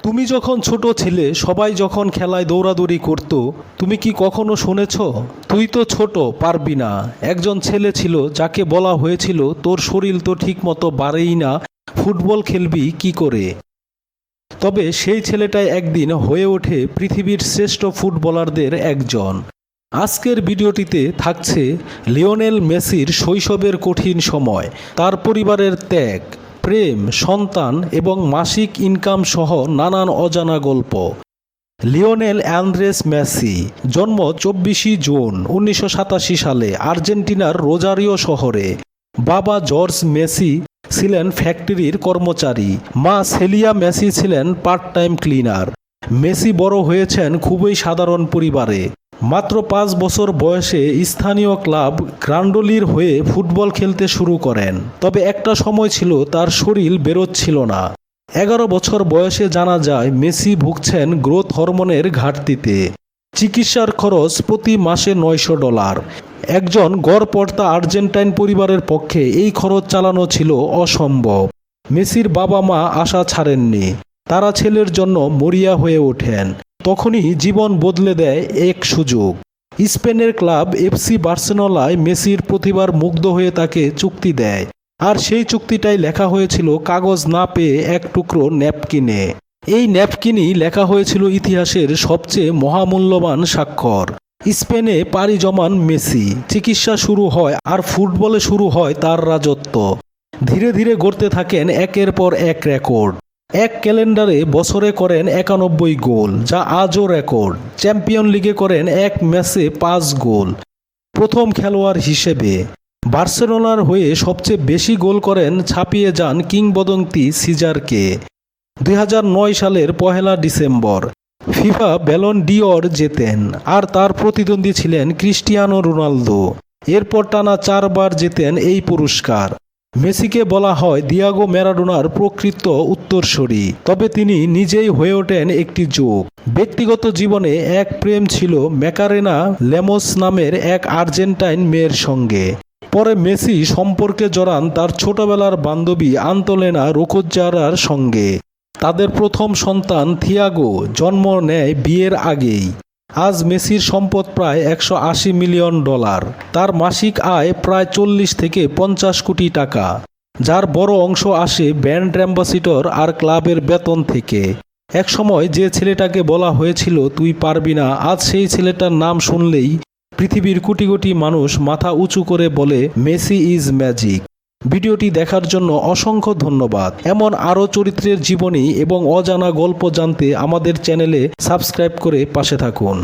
তুমি যখন ছোট ছিলে, সবাই যখন খেলায় দৌড়াদৌড়ি করত, তুমি কি কখনো শুনেছ, তুই তো ছোট, পারবি না? একজন ছেলে ছিল যাকে বলা হয়েছিল, তোর শরীর তো ঠিকমতো বাড়েই না, ফুটবল খেলবি কি করে? তবে সেই ছেলেটাই একদিন হয়ে ওঠে পৃথিবীর শ্রেষ্ঠ ফুটবলারদের একজন। আজকের ভিডিওটিতে থাকছে লিওনেল মেসির শৈশবের কঠিন সময়, তার পরিবারের ত্যাগ, প্রেম, সন্তান এবং মাসিক ইনকাম সহ নানান অজানা গল্প। লিওনেল অ্যান্দ্রেস মেসি জন্ম 24 জুন 1987 সালে আর্জেন্টিনার রোজারিও শহরে। বাবা জর্জ মেসি ছিলেন ফ্যাক্টরির কর্মচারী, মা সেলিয়া মেসি ছিলেন পার্ট টাইম ক্লিনার। মেসি বড় হয়েছেন খুবই সাধারণ পরিবারে। মাত্র 5 বছর বয়সে স্থানীয় ক্লাব গ্রান্ডোলির হয়ে ফুটবল খেলতে শুরু করেন। তবে একটা সময় ছিল তার শরীর বেরোচ্ছিল না। 11 বছর বয়সে জানা যায় মেসি ভুগছেন গ্রোথ হরমোনের ঘাটতিতে। চিকিৎসার খরচ প্রতি মাসে $900। একজন গড়পড়তা আর্জেন্টাইন পরিবারের পক্ষে এই খরচ চালানো ছিল অসম্ভব। মেসির বাবা মা আশা ছাড়েননি, তারা ছেলের জন্য মরিয়া হয়ে ওঠেন। তখনই জীবন বদলে দেয় এক সুযোগ। স্পেনের ক্লাব এফসি বার্সেলোনায় মেসির প্রতিভার মুগ্ধ হয়ে তাকে চুক্তি দেয়। আর সেই চুক্তিটাই লেখা হয়েছিল কাগজ না পেয়ে এক টুকরো ন্যাপকিনে। এই ন্যাপকিনই লেখা হয়েছিল ইতিহাসের সবচেয়ে মহামূল্যবান স্বাক্ষর। স্পেনে পাড়ি জমান মেসি, চিকিৎসা শুরু হয় আর ফুটবলে শুরু হয় তার রাজত্ব। ধীরে ধীরে গড়তে থাকেন একের পর এক রেকর্ড। এক ক্যালেন্ডারে বছরে করেন 91 গোল, যা আজও রেকর্ড। চ্যাম্পিয়ন লিগে করেন এক ম্যাচে 5 গোল। প্রথম খেলোয়াড় হিসেবে বার্সেলোনার হয়ে সবচেয়ে বেশি গোল করেন, ছাপিয়ে যান কিংবদন্তি সিজারকে। 2009 সালের 1 ডিসেম্বর ফিফা ব্যালন ডি'অর জেতেন, আর তার প্রতিদ্বন্দ্বী ছিলেন ক্রিস্টিয়ানো রোনালদো। এরপর টানা 4 বার জেতেন এই পুরস্কার। মেসিকে বলা হয় দিয়াগো ম্যারাডোনার প্রকৃত উত্তরসূরি, তবে তিনি নিজেই হয়ে ওঠেন একটি জোক। ব্যক্তিগত জীবনে এক প্রেম ছিল ম্যাকারেনা লেমোস নামের এক আর্জেন্টাইন মেয়ের সঙ্গে। পরে মেসি সম্পর্কে জড়ান তার ছোটবেলার বান্ধবী আন্তোলেনা রোকোজ্জারার সঙ্গে। তাদের প্রথম সন্তান থিয়াগো জন্ম নেয় বিয়ের আগেই। আজ মেসির সম্পদ প্রায় $180 মিলিয়ন। তার মাসিক আয় প্রায় 40 থেকে 50 কোটি টাকা, যার বড় অংশ আসে ব্র্যান্ড অ্যাম্বাসিডর আর ক্লাবের বেতন থেকে। একসময় যে ছেলেটাকে বলা হয়েছিল তুই পারবি না, আজ সেই ছেলেটার নাম শুনলেই পৃথিবীর কোটি কোটি মানুষ মাথা উঁচু করে বলে মেসি ইজ ম্যাজিক। ভিডিওটি দেখার জন্য অসংখ্য ধন্যবাদ। এমন আরও চরিত্রের জীবনী এবং অজানা গল্প জানতে আমাদের চ্যানেলে সাবস্ক্রাইব করে পাশে থাকুন।